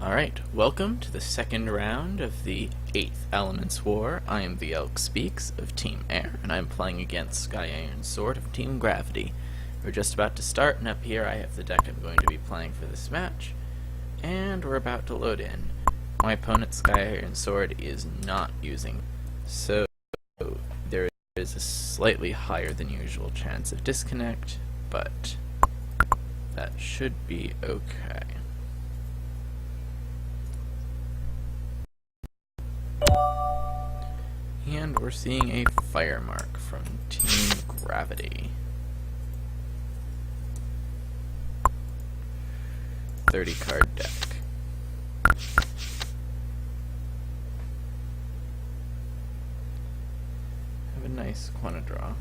Alright, welcome to the second round of the 8th Elements War. I am the theelkspeaks of Team Air, and I'm playing against skyironsword of Team Gravity. We're just about to start, and up here I have the deck I'm going to be playing for this match, and we're about to load in. My opponent, skyironsword, is not using, so there is a slightly higher than usual chance of disconnect, but that should be okay. And we're seeing a fire mark from Team Gravity. 30 card deck. Have a nice quanta draw.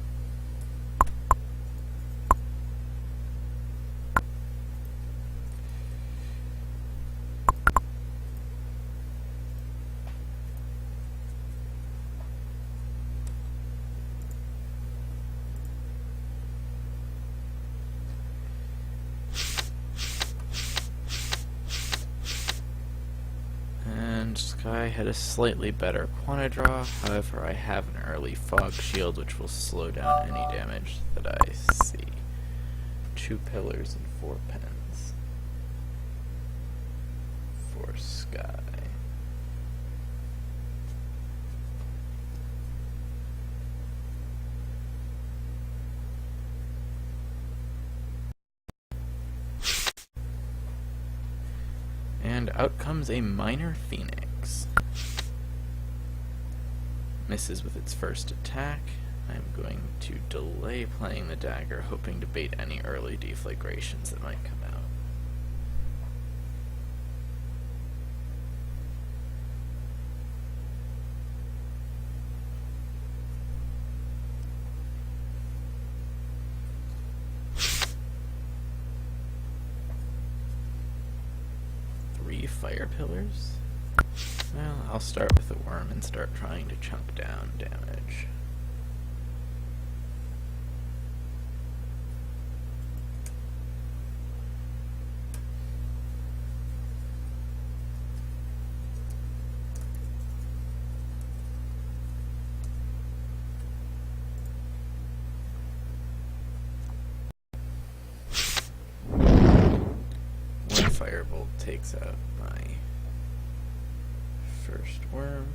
Sky had a slightly better quanta draw, however I have an early fog shield which will slow down any damage that I see. 2 pillars and 4 pens for Sky. And out comes a minor phoenix. Misses with its first attack. I'm going to delay playing the dagger, hoping to bait any early deflagrations that might come out. Fire pillars? Well, I'll start with the worm and start trying to chunk down damage. One firebolt takes out my first worm,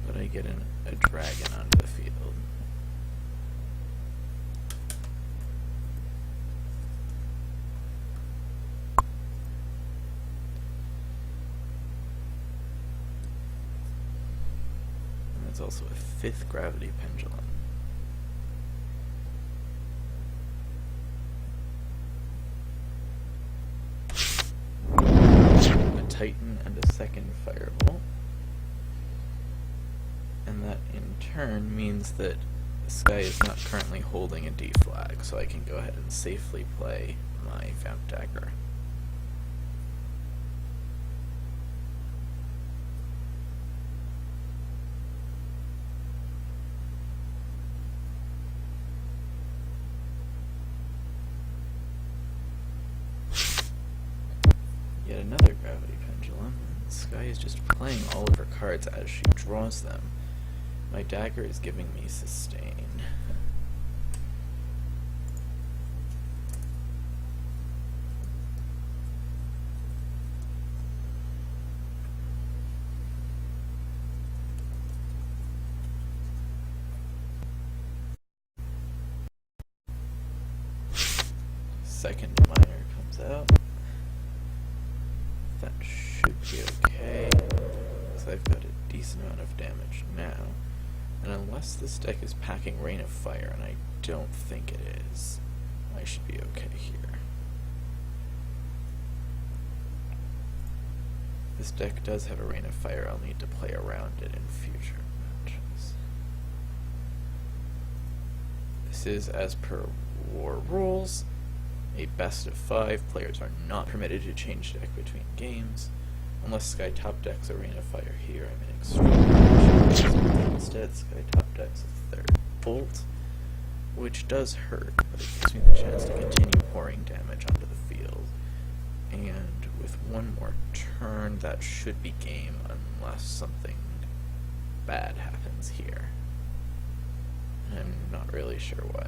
but I get a dragon onto the field. And that's also a 5th gravity pendulum. Titan and a 2nd firebolt, and that in turn means that Sky is not currently holding a deflag, so I can go ahead and safely play my Vamp Dagger. Yet another gravity pendulum, and Sky is just playing all of her cards as she draws them. My dagger is giving me sustain. Second minor comes out. That should be okay, because I've got a decent amount of damage now. And unless this deck is packing Rain of Fire, and I don't think it is, I should be okay here. This deck does have a Rain of Fire. I'll need to play around it in future matches. This is, as per war rules, a best of 5. Players are not permitted to change deck between games. Unless Sky top decks a Rain of Fire here, I'm in extreme. Instead, Sky top decks a 3rd bolt, which does hurt, but it gives me the chance to continue pouring damage onto the field. with one more turn, that should be game unless something bad happens here. I'm not really sure what.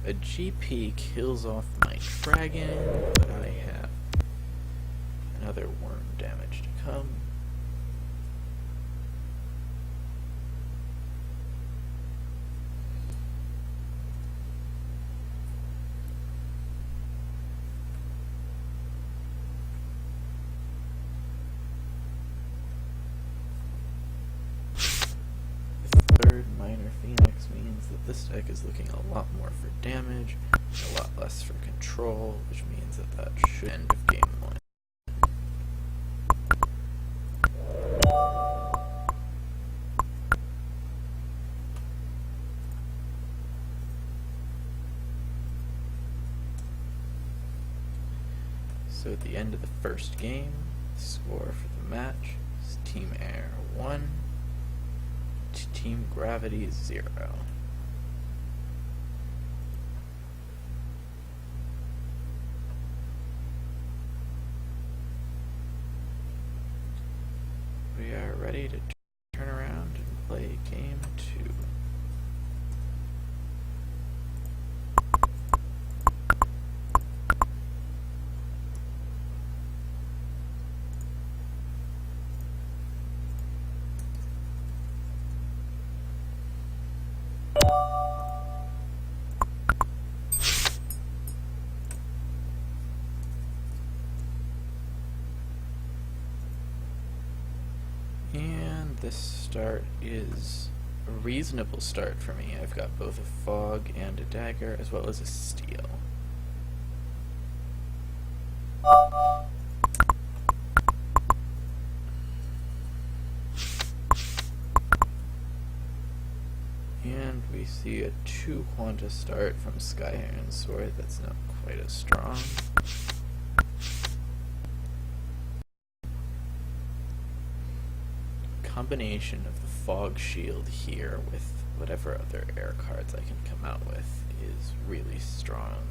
A GP kills off my dragon, but I have another worm damage to come. Third minor phoenix means that this deck is looking a lot more for damage, and a lot less for control, which means that that should end of game 1. So at the end of the first game, the score for the match is Team Air 1 to Team Gravity 0. We are ready to turn around and play game 2. And this start is a reasonable start for me. I've got both a fog and a dagger, as well as a steel. And we see a 2 quanta start from Skyironsword that's not quite as strong. Combination of the fog shield here with whatever other air cards I can come out with is really strong.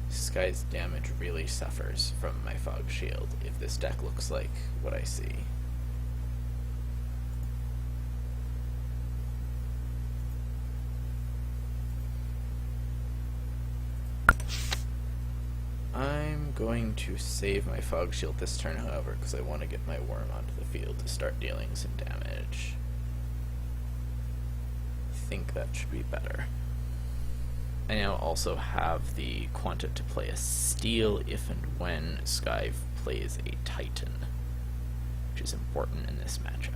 Sky's damage really suffers from my fog shield if this deck looks like what I see. I'm going to save my fog shield this turn, however, because I want to get my worm onto the field to start dealing some damage. I think that should be better. I now also have the quanta to play a steel if and when Sky plays a Titan, which is important in this matchup.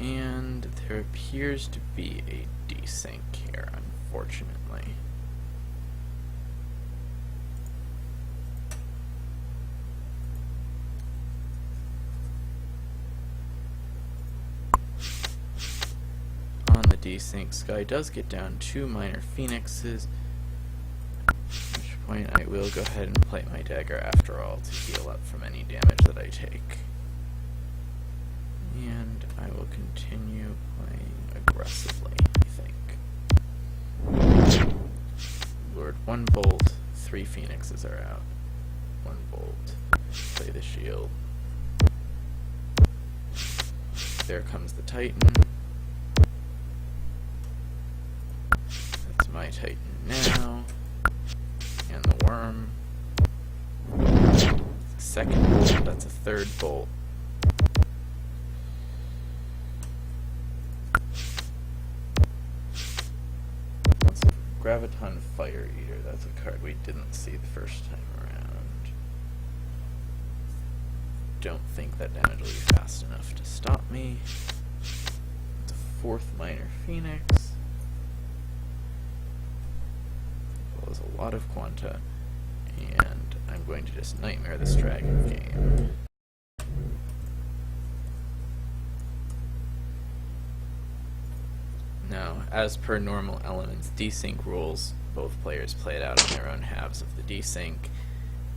And there appears to be a desync here, unfortunately. On the desync, Sky does get down 2 minor phoenixes, at which point I will go ahead and play my dagger after all to heal up from any damage that I take. And I will continue playing aggressively, I think. Lord, 1 bolt, 3 phoenixes are out. 1 bolt. Play the shield. There comes the Titan. That's my Titan now. And the worm. Second bolt, that's a 3rd bolt. Graviton Fire Eater, that's a card we didn't see the first time around. Don't think that damage will be fast enough to stop me. It's a 4th Minor Phoenix. As well as a lot of Quanta. And I'm going to just Nightmare this Dragon game. Now, as per normal Elements desync rules, both players play it out on their own halves of the desync.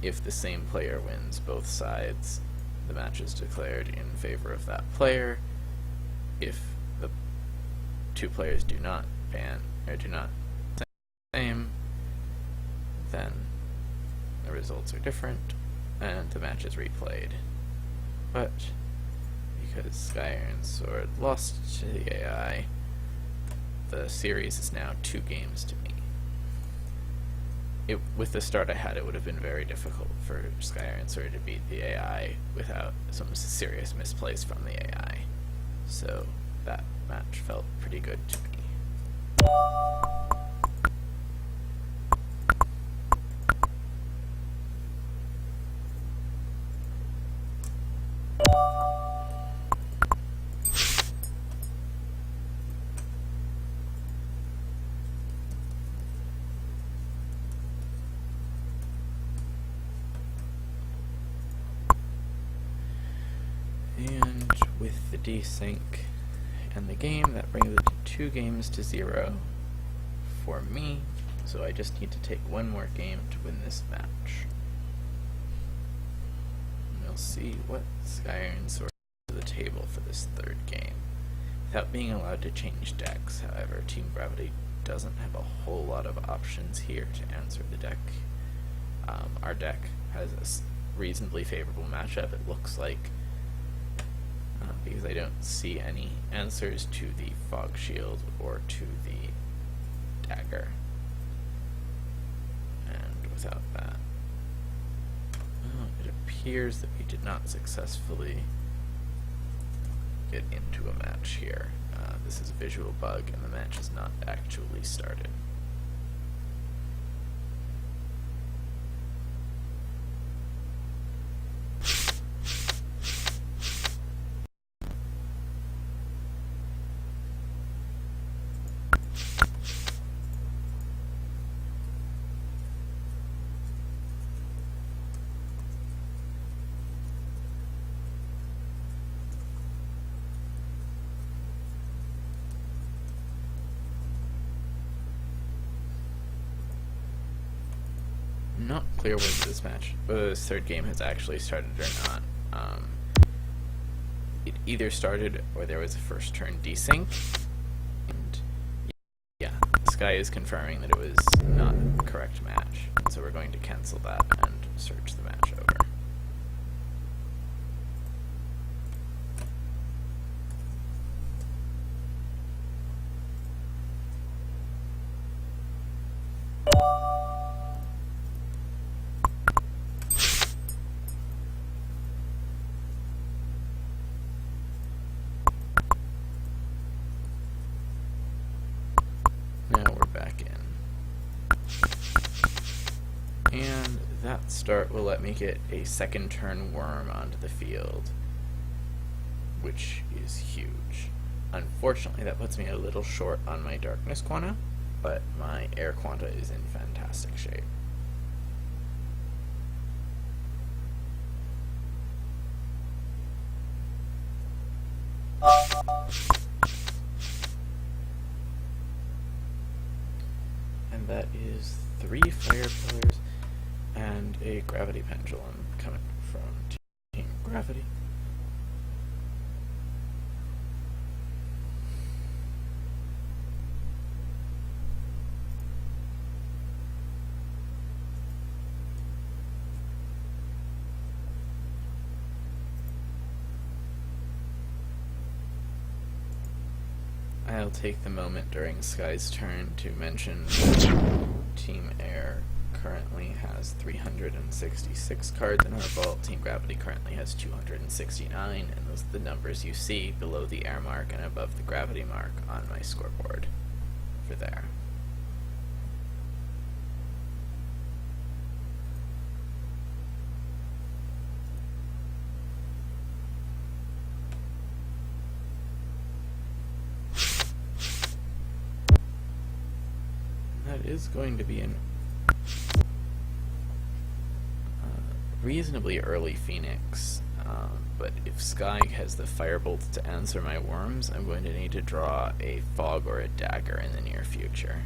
If the same player wins both sides, the match is declared in favor of that player. If the two players do not ban or do not same, then the results are different and the match is replayed. But because skyironsword lost to the AI, the series is now 2 games to me. With the start I had, it would have been very difficult for skyironsword to beat the AI without some serious misplays from the AI. So that match felt pretty good to me. And with the desync and the game, that brings it to 2 games to 0 for me. So I just need to take one more game to win this match. And we'll see what skyironsword to the table for this 3rd game. Without being allowed to change decks, however, Team Gravity doesn't have a whole lot of options here to answer the deck. Our deck has a reasonably favorable matchup, it looks like. Because I don't see any answers to the Fog Shield or to the Dagger. And without that, well, it appears that we did not successfully get into a match here. This is a visual bug and the match has not actually started. Not clear whether this 3rd game has actually started or not. It either started or there was a first turn desync, and yeah, Sky is confirming that it was not a correct match, so we're going to cancel that and search the match over. Now we're back in. And that start will let me get a 2nd turn worm onto the field, which is huge. Unfortunately, that puts me a little short on my darkness quanta, but my air quanta is in fantastic shape. And that is 3 fire pillars and a gravity pendulum coming from Team Gravity. I'll take the moment during Sky's turn to mention Team Air currently has 366 cards in our vault. Team Gravity currently has 269, and those are the numbers you see below the air mark and above the gravity mark on my scoreboard for there. it is going to be an reasonably early Phoenix, but if Sky has the Firebolt to answer my worms, I'm going to need to draw a Fog or a Dagger in the near future.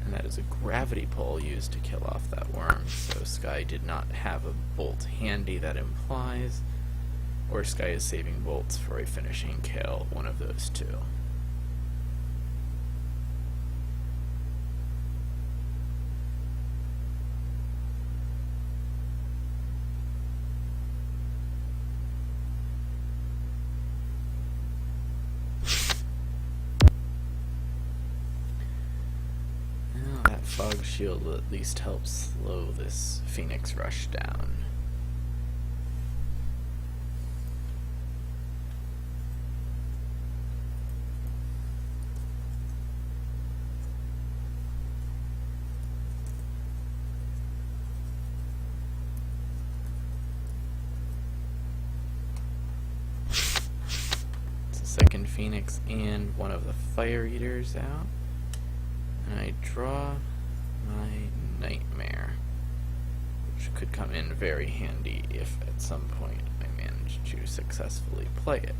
And that is a Gravity Pull used to kill off that worm, so Sky did not have a bolt handy, that implies, or Sky is saving bolts for a finishing kill, one of those two. Well, that Fog Shield will at least help slow this Phoenix rush down. Second Phoenix and one of the Fire Eaters out. And I draw my Nightmare, which could come in very handy if at some point I manage to successfully play it.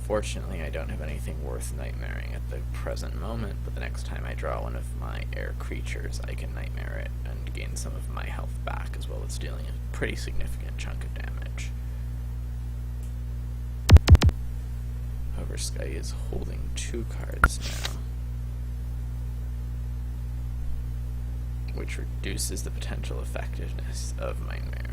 Fortunately, I don't have anything worth nightmaring at the present moment, but the next time I draw one of my air creatures, I can nightmare it and gain some of my health back, as well as dealing a pretty significant chunk of damage. However, Sky is holding 2 cards now, which reduces the potential effectiveness of Nightmare.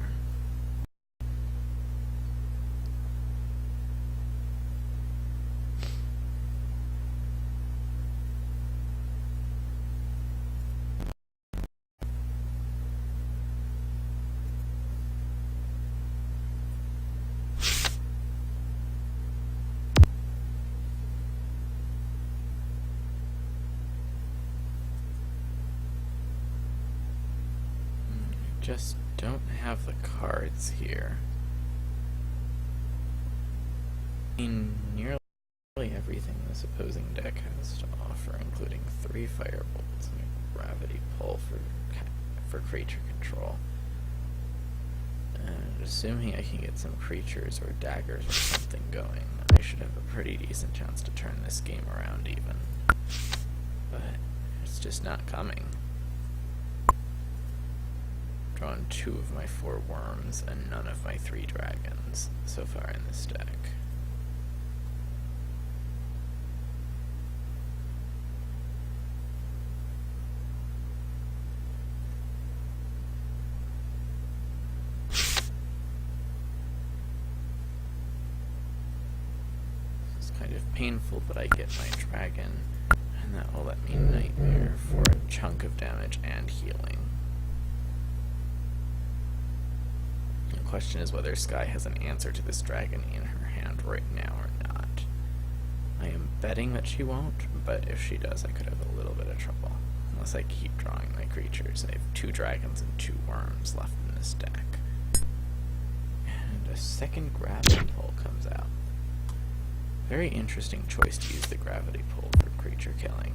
Just don't have the cards here. I mean, nearly everything this opposing deck has to offer, including 3 Firebolts and a Gravity Pull for creature control. And assuming I can get some creatures or daggers or something going, I should have a pretty decent chance to turn this game around even. But it's just not coming. Drawn 2 of my 4 worms and none of my 3 dragons so far in this deck. This is kind of painful, but I get my dragon, and that will let me Nightmare for a chunk of damage and healing. The question is whether Sky has an answer to this dragon in her hand right now or not. I am betting that she won't, but if she does, I could have a little bit of trouble. Unless I keep drawing my creatures. I have 2 dragons and 2 worms left in this deck. And a second Gravity Pull comes out. Very interesting choice to use the Gravity Pull for creature killing.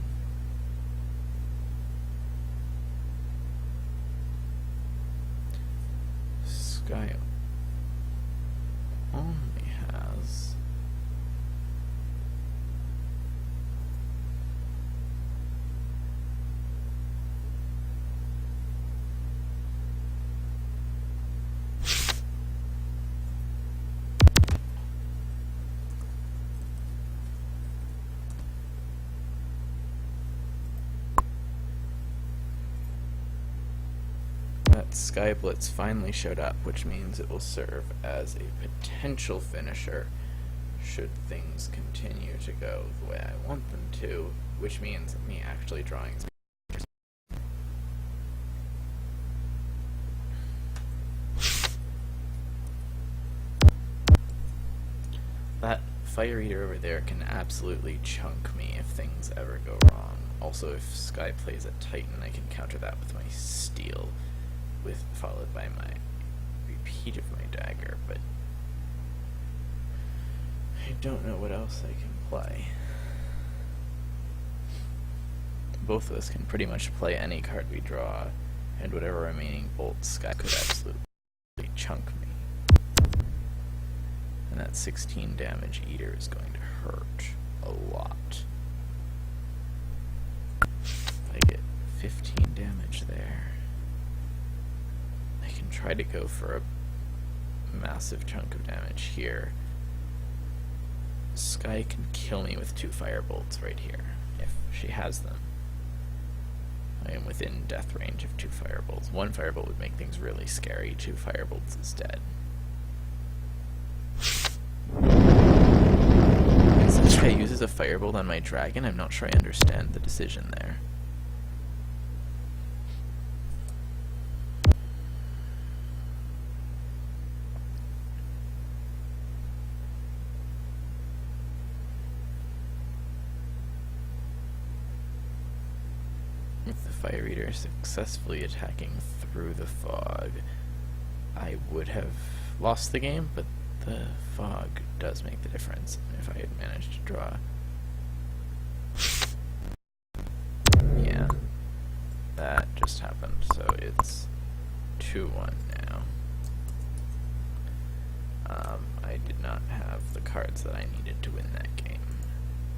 Sky only has Sky Blitz finally showed up, which means it will serve as a potential finisher should things continue to go the way I want them to, which means me actually drawing. That Fire Eater over there can absolutely chunk me if things ever go wrong. Also, if Sky plays a Titan, I can counter that with my Steel. followed by my repeat of my dagger, but I don't know what else I can play. Both of us can pretty much play any card we draw, and whatever remaining bolts Sky could absolutely chunk me. And that 16 damage eater is going to hurt a lot. If I get 15 damage there, I can try to go for a massive chunk of damage here. Sky can kill me with 2 firebolts right here, if she has them. I am within death range of 2 firebolts. 1 firebolt would make things really scary. 2 firebolts is dead. Since Sky uses a firebolt on my dragon, I'm not sure I understand the decision there. With the Fire Eater successfully attacking through the fog, I would have lost the game, but the fog does make the difference. If I had managed to draw... Yeah, that just happened, so it's 2-1 now. I did not have the cards that I needed to win that game.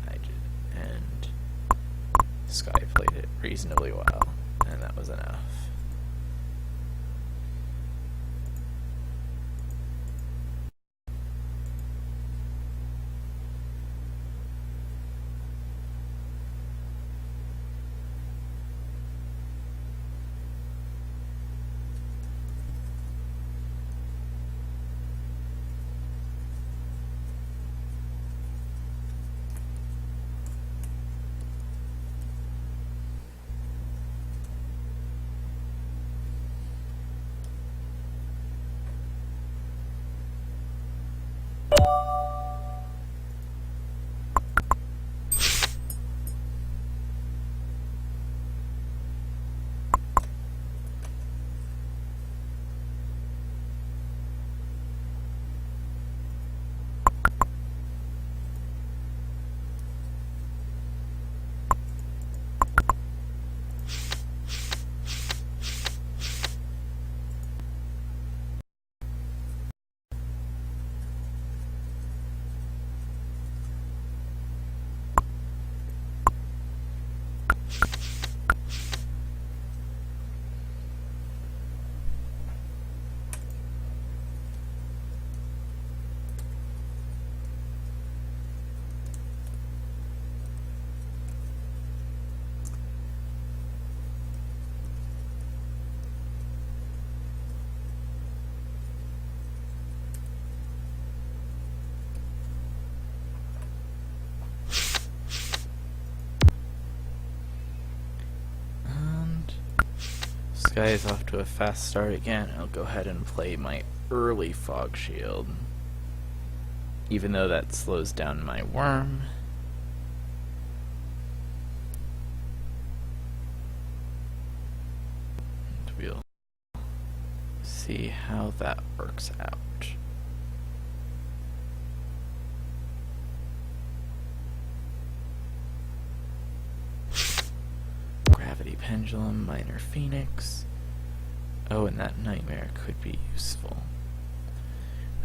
I did, and Sky played it reasonably well, and that was enough. Sky is off to a fast start again. I'll go ahead and play my early Fog Shield. Even though that slows down my worm. And we'll see how that works out. Gravity Pendulum, Minor Phoenix. Oh, and that Nightmare could be useful.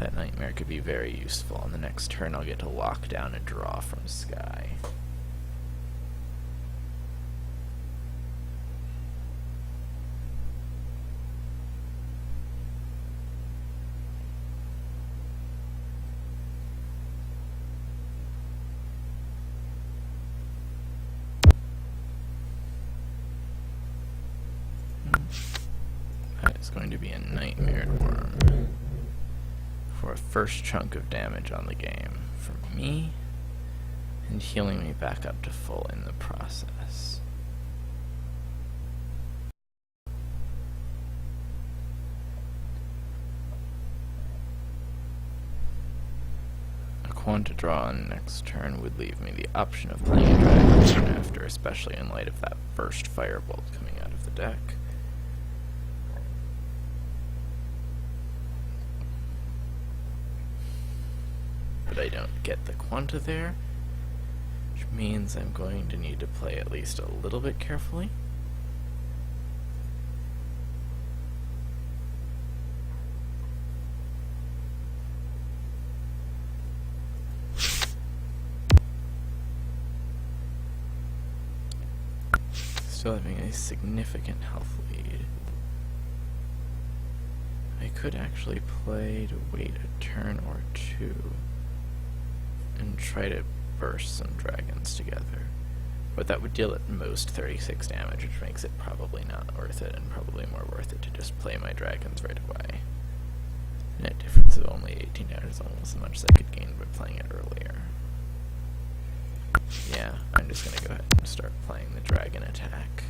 That Nightmare could be very useful. On the next turn, I'll get to lock down a draw from Sky. That is going to be a Nightmare Worm for a first chunk of damage on the game from me, and healing me back up to full in the process. A Quan to draw on next turn would leave me the option of playing a dragon soon after, especially in light of that first firebolt coming out of the deck. but I don't get the quanta there, which means I'm going to need to play at least a little bit carefully. Still having a significant health lead. I could actually play to wait a turn or two and try to burst some dragons together. But that would deal at most 36 damage, which makes it probably not worth it, and probably more worth it to just play my dragons right away. Net difference of only 18 damage is almost as much as I could gain by playing it earlier. Yeah, I'm just gonna go ahead and start playing the dragon attack.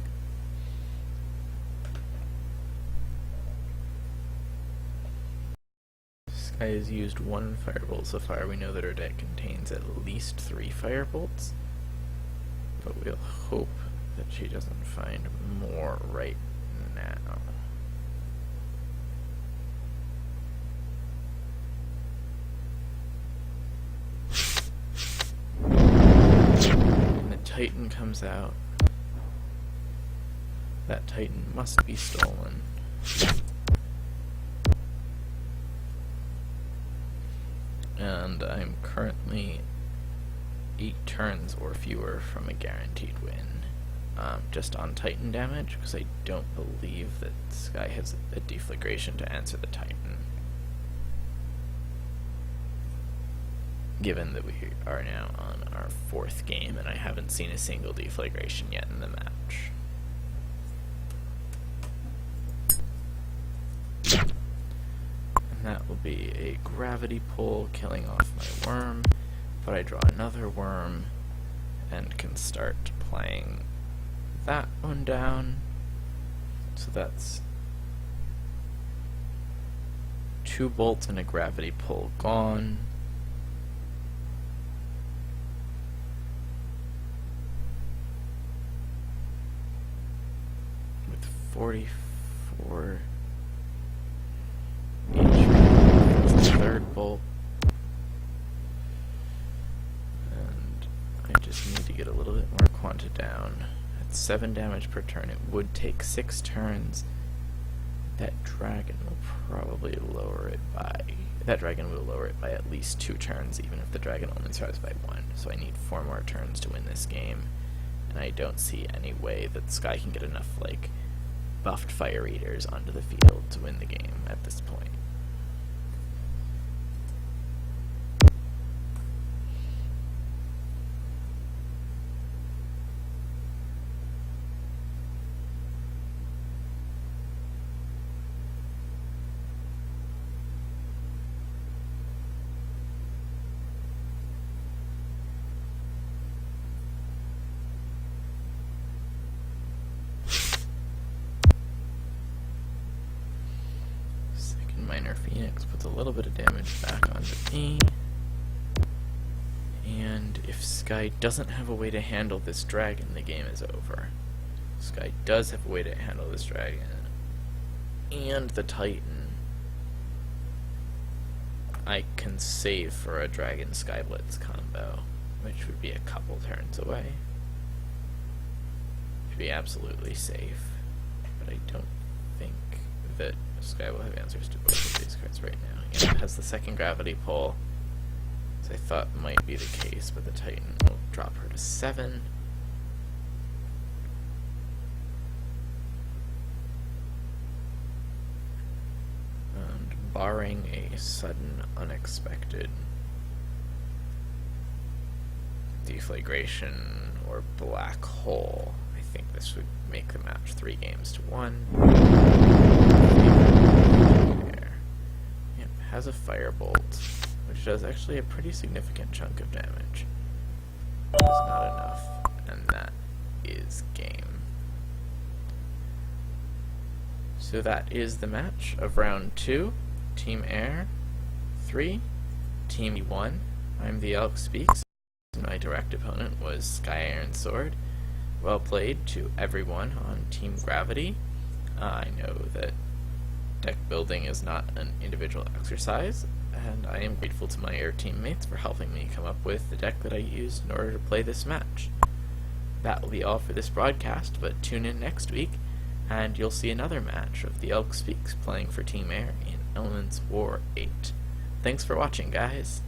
Sky has used one firebolt so far. We know that her deck contains at least 3 firebolts, but we'll hope that she doesn't find more right now. Titan comes out. That Titan must be stolen. And I'm currently 8 turns or fewer from a guaranteed win. Just on Titan damage, because I don't believe that Sky has a deflagration to answer the Titan. Given that we are now on our 4th game, and I haven't seen a single deflagration yet in the match. And that will be a gravity pull, killing off my worm, but I draw another worm, and can start playing that one down. So that's 2 bolts and a gravity pull gone. With 44 each, third bolt. And I just need to get a little bit more quanta down. At 7 damage per turn, it would take 6 turns. That dragon will probably lower it by... That dragon will lower it by at least 2 turns, even if the dragon only survives by 1. So I need 4 more turns to win this game. And I don't see any way that Sky can get enough, like, buffed Fire Eaters onto the field to win the game at this point. Minor Phoenix puts a little bit of damage back onto me. And if Sky doesn't have a way to handle this dragon, the game is over. Sky does have a way to handle this dragon. And the Titan. I can save for a Dragon Sky Blitz combo, which would be a couple turns away. Should be absolutely safe. But I don't think that Sky will have answers to both of these cards right now. Yeah, it has the second gravity pull, as I thought might be the case, but the Titan will drop her to 7. And barring a sudden, unexpected deflagration or black hole, I think this would make the match 3 games to 1. Yep, has a firebolt, which does actually a pretty significant chunk of damage. It's not enough, and that is game. So that is the match of round 2. Team Air 3, Team 1. I'm the Elk Speaks. My direct opponent was SkyironSword. Well played to everyone on Team Gravity. I know that Deck building is not an individual exercise, and I am grateful to my air teammates for helping me come up with the deck that I used in order to play this match. That will be all for this broadcast, but tune in next week, and you'll see another match of the Elk Speaks playing for Team Air in Elements War 8. Thanks for watching, guys.